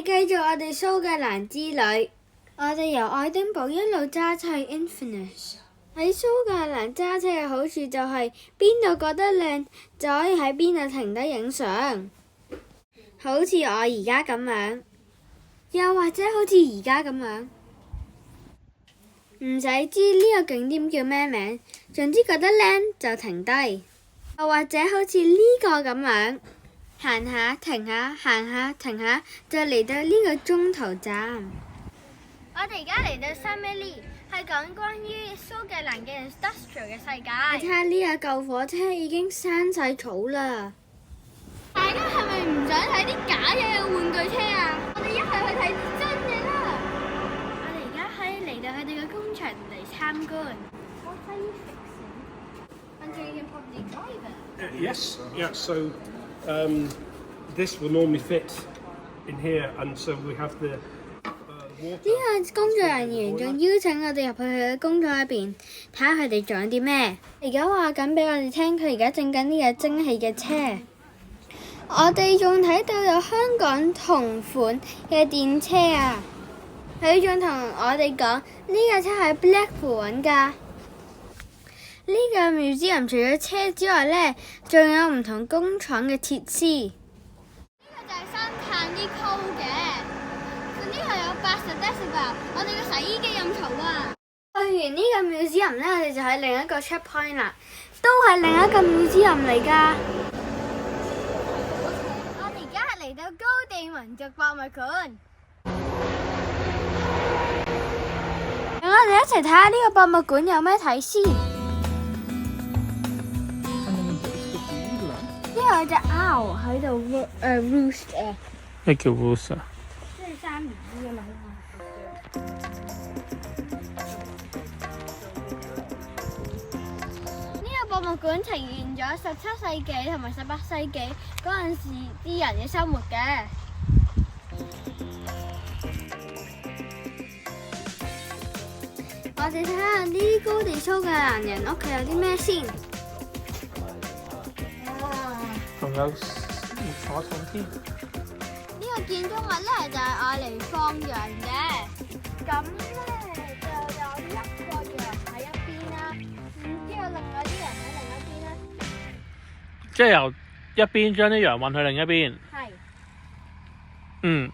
哋繼續我哋蘇格蘭之旅。我哋由愛丁堡一路揸車去 Inverness。喺蘇格蘭揸車嘅好處就係邊度覺得靚就可以喺邊度停低影相，好似我而家咁樣，又或者好似而家咁樣，唔使知呢個景點叫咩名，總之覺得靚就停低，又或者好似呢個咁樣，行下停下，行下停下，就嚟到呢個中途站。我哋而家嚟到 Summerley， 係講關於蘇格蘭嘅 industrial 嘅世界。你睇下呢個救火車已經生晒草啦。大家係咪唔想睇啲假嘅玩具車啊？我哋一係去睇真嘅啦。我哋而家可以嚟到佢哋嘅工場嚟參觀。What are you fixing? Until you can probably drive it. Yes, yeah, so this will normally fit in here, and so we have the water. 呢個工作人員仲邀請我哋入去佢嘅工廠入邊，睇下佢哋做緊啲咩。而家話緊俾我哋聽，佢而家整緊呢個蒸汽嘅車。我哋仲睇到有香港同款嘅電車啊！佢仲同我哋講呢架車喺 Blackpool 揾㗎。呢個 museum 除咗車之外呢，仲有唔同工廠嘅設施。呢個就係生炭啲 coal 嘅，呢個有80 decibel， 我哋個洗衣機咁嘈啊！去完呢個 museum 呢，我哋就喺另一個 checkpoint 啦，都係另一個 museum 嚟㗎。我哋而家係嚟到高地民族博物館，讓我哋一齊睇下呢個博物館有咩睇先。呢個有隻 owl 喺度roost 啊！咩叫 roost 啊？即係生 B B 啊嘛。呢個博物館呈現咗17世紀同埋18世紀嗰陣時啲人嘅生活嘅。我哋睇下呢啲高地蘇格蘭人屋企有啲咩先。仲有火筒添。呢個建築物咧就係愛嚟放羊嘅，咁咧就有一個羊喺一邊啦，之後另外啲人喺另一邊啦。即係由一邊將啲羊運去另一邊。係。嗯。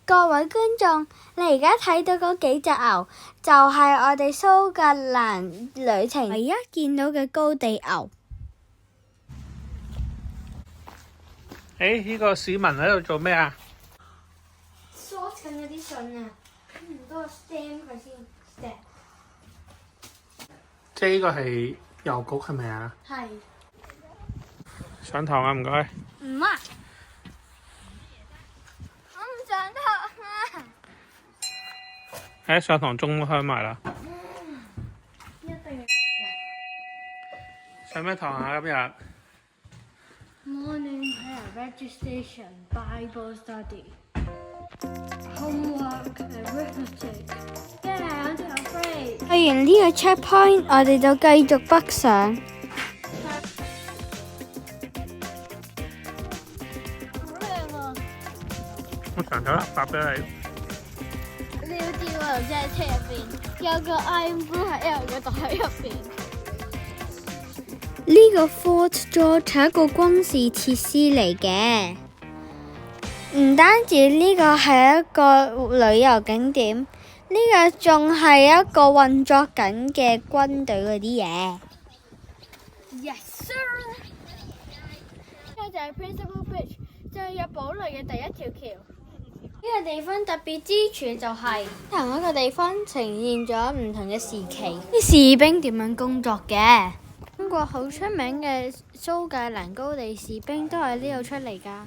各位觀眾，你而家睇到嗰幾隻牛，就係我哋蘇格蘭旅程唯一見到嘅高地牛。呢個市民喺度做咩啊？sort 緊嗰啲信啊，唔多 stamp 佢先 stamp。即係呢個係郵局係咪啊？係。上堂啊，唔該。唔啊！我唔上堂啊！上堂鐘都開埋啦。一定。上咩堂啊？今日？Morning prayer, registration, Bible study, homework, arithmetic. Yeah, I'm too afraid. 去完呢個 checkpoint， 我哋就繼續北上。好靚啊！我上咗啦，發俾你。你要知我由車入邊有個 iron blue 喺我個袋入邊。呢個 Fort George 係一個軍事設施嚟嘅，唔單止呢個係一個旅遊景點，呢個仲係一個運作緊嘅軍隊嗰啲嘢。Yes sir。呢個就係 Principal Bridge，就係入堡壘嘅第一條橋。呢個地方特別之處就係同一個地方呈現咗唔同嘅時期，啲士兵點樣工作嘅。中國好出名嘅蘇格蘭高地士兵都係呢度出嚟㗎。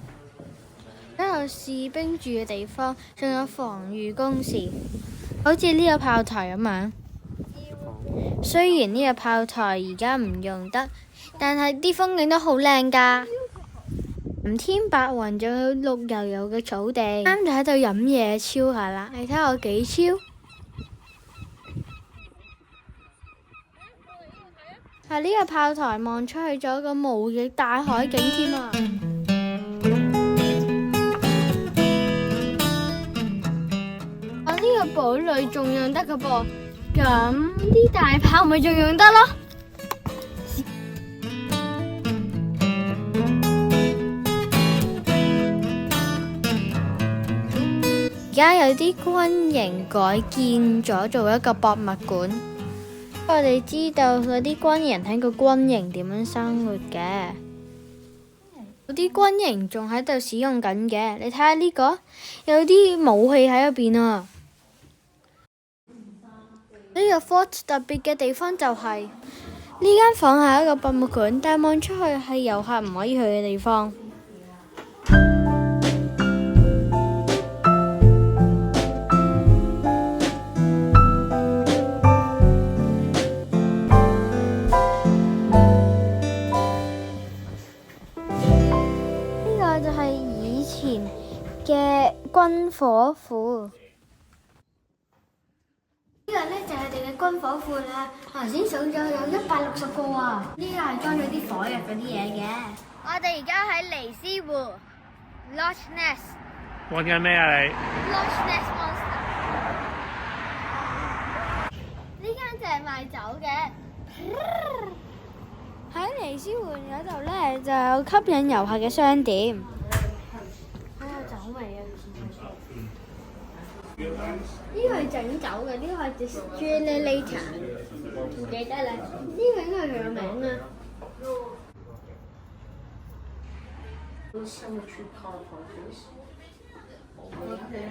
都有士兵住嘅地方，仲有防禦工事，好似呢個炮台咁樣。雖然呢個炮台而家唔用得，但係啲風景都好靚㗎。藍天白雲，仲有綠油油嘅草地，啱就喺度飲嘢超下啦！你睇我幾超？喺呢個炮台望出去仲有個無極大海景添啊！我呢個堡壘仲用得㗎噃，咁啲大炮咪仲用得咯。而家有啲軍營改建咗做一個博物館，我哋知道嗰啲軍人喺個軍營點樣生活嘅，有啲軍營仲喺度使用緊嘅。你睇下呢個，有啲武器喺入邊啊！呢個 fort 特別嘅地方就係呢間房係一個博物館，但望出去係遊客唔可以去嘅地方。就係以前嘅軍火庫，呢個呢就係我哋嘅軍火庫啦。我頭先數咗有160個啊，呢個係裝咗啲火藥嗰啲嘢嘅。我哋而家喺尼斯湖 Loch Ness 玩緊咩啊你 ？Loch Ness Monster 呢間就係賣酒嘅。喺尼斯湖嗰度呢，就有吸引遊客嘅商店。好有酒味啊！呢個係整酒嘅，呢個係 Distillery， 唔記得啦。呢個應該係佢個名啊。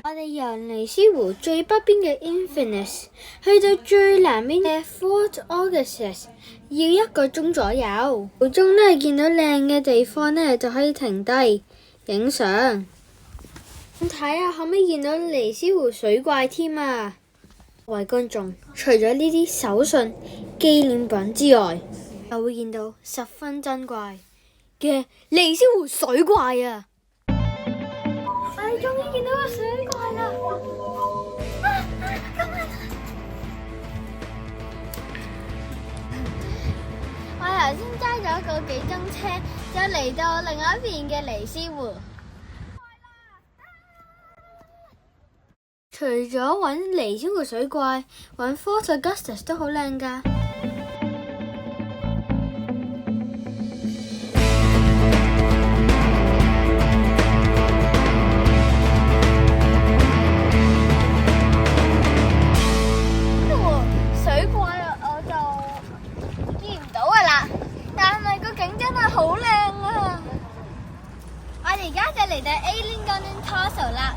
我哋由尼斯湖最北邊嘅 Inverness 去到最南邊嘅 Fort Augustus 要1個鐘左右。途中呢見到靚嘅地方呢，就可以停低影相。咁睇下可唔可以見到尼斯湖水怪添啊！各位觀眾，除咗呢啲手信紀念品之外，又會見到十分珍貴嘅尼斯湖水怪啊！我哋終於見到個水怪啦！我頭先揸咗個幾鐘車，就嚟到另外一邊嘅尼斯湖。除咗揾尼斯湖水怪，揾 Fort Augustus 都好靚㗎。水怪我就見唔到㗎啦，但係個景真係好靚啊！我哋而家就嚟到 Eilean Gonan Castle 啦。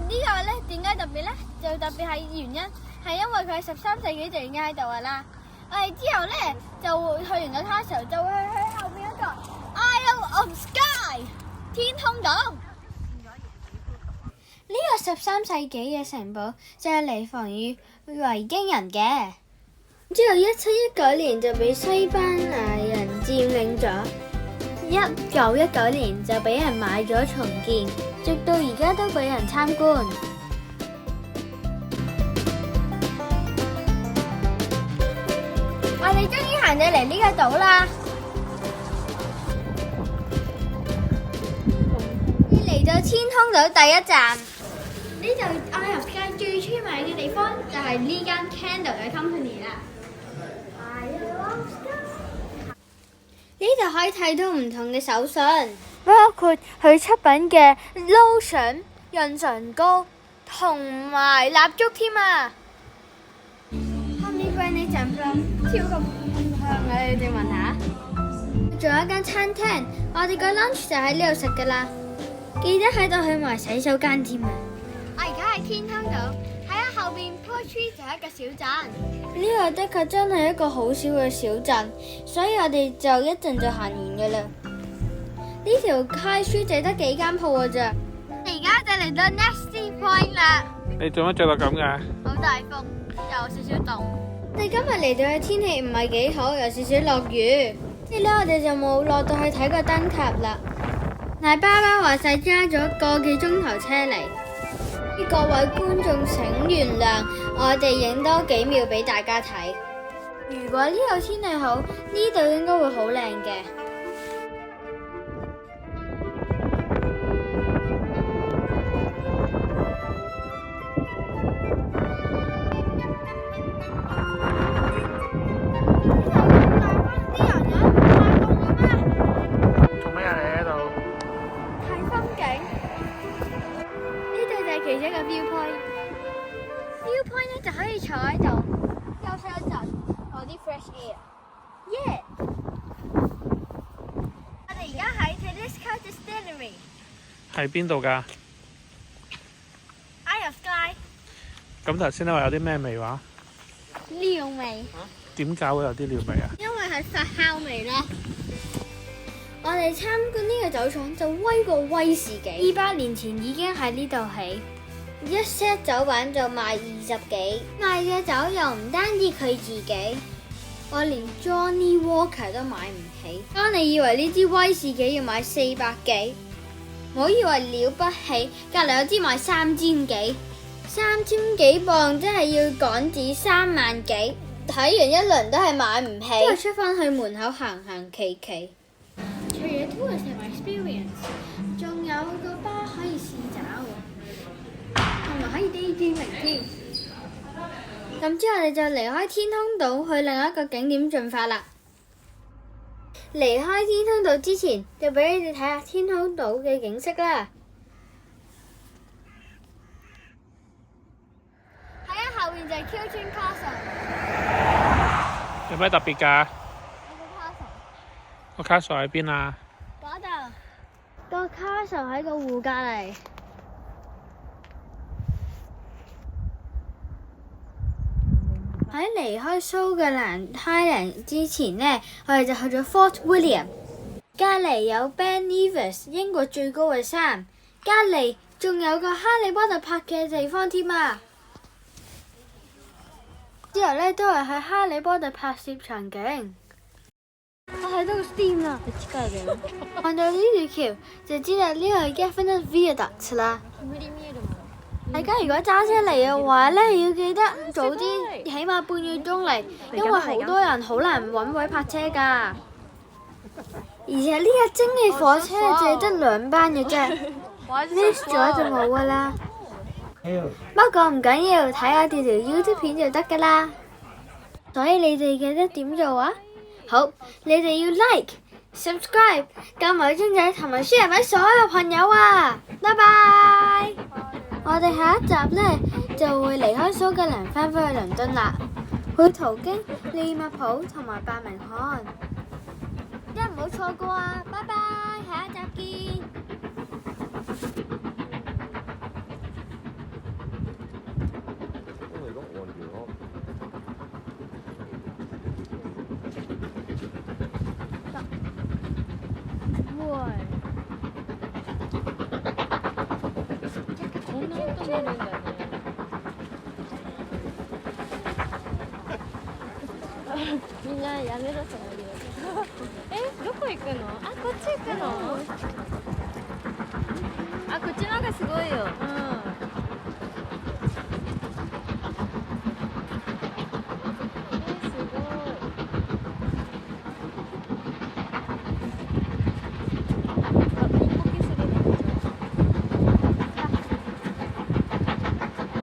呢個咧點解特別咧？就特別係原因係因為佢係13世紀就已經喺度㗎啦。我哋之後咧就會去完個 castle 就會去後邊一個 Isle of Skye 天空島。呢個13世紀嘅城堡就係嚟防禦維京人嘅。之後1719年就俾西班牙人佔領咗，1919年就俾人買咗重建，直到而家都俾人參觀。我哋終於行到嚟呢個島啦！嚟到天空島第一站，呢度Isle of Skye最出名嘅地方就係呢間 Candle 嘅 company 啦。呢度可以睇到唔同嘅手信，包括佢出品嘅 lotion、潤唇膏同埋蠟燭添啊！Honey Granny Jam 超級香啊！你哋聞下。仲有一間餐廳，我哋個 lunch 就喺呢度食噶啦。記得喺度去埋洗手間添啊！我而家喺天空島，睇下後邊 Portree 就係一個小鎮。呢個的確真係一個好小嘅小鎮，所以我哋就一陣就行完噶啦。呢條 High Street 就得幾間鋪噶咋。而家就嚟到 Nessie Point 啦。你做乜着到咁㗎？好大風，有少少凍。我哋今日嚟到嘅天氣唔係幾好，有少少落雨。所以咧，我哋就冇落到去睇個燈塔啦。但係爸爸話晒揸咗個幾鐘頭車嚟。各位觀眾請原諒，我哋影多幾秒俾大家睇。如果呢度天氣好，呢度應該會好靚嘅。做咩啊？你喺度？睇風景，呢度就係其中一個 viewpoint。viewpoint 咧就可以坐喺度休息一陣，攞啲 fresh air。Yeah！ 我哋而家喺 Tedesco Distillery。喺邊度㗎？ Eye of Skye。咁頭先你話有啲咩味話？料味。點解會有啲料味啊？因為係發酵味啦。我哋參觀呢個酒廠就威過威士忌，200年前已經喺呢度起，一 set 酒版就賣20幾，賣嘅酒又唔單止佢自己，我連 Johnny Walker 都買唔起。當你以為呢支威士忌要買400幾，唔好以為了不起，隔離有支賣3000幾，3000幾磅真係要港紙3萬幾，睇完一輪都係買唔起，之後出返去門口行行企企。除咗 tourist 同埋 experience， 仲有個巴可以試酒，同埋可以 daydreaming添。咁之後我哋就離開天空島去另一個景點進發啦。離開天空島之前，就俾你哋睇下天空島嘅景色啦。睇下後面就係 Kilton Castle。有咩特別㗎？個 castle 喺邊啊？嗰度個 castle 喺個湖隔離。喺離開蘇格蘭 Highland 之前呢，我哋就去咗 Fort William。隔離有 Ben Nevis 英國最高嘅山，隔離仲有個哈利波特拍嘅地方添啊！之後呢，都係喺哈利波特拍攝場景。我睇到個 steam 啦，看到呢條橋就知道呢個係 Gaffernas Viaduct 啦。大家如果揸車嚟嘅話呢，要記得早啲，起碼半個鐘嚟，因為好多人好難揾位泊車㗎。而且呢架蒸汽火車淨係得2班嘅啫，miss 咗就冇㗎啦。不過唔緊要，睇下條 YouTube 片就得㗎啦。所以你哋記得點做啊？好，你哋要 like、subscribe、撳埋鐘仔同埋 share 俾所有朋友啊！拜拜。我哋下一集呢，就會離開蘇格蘭返返去倫敦啦，會途經利物浦同埋伯明翰，一唔好錯過啊！拜拜，下一集見。みんなやめろとか言う。どこ行くの？あ、こっち行くの？あ、こっちの方がすごいよ。うん。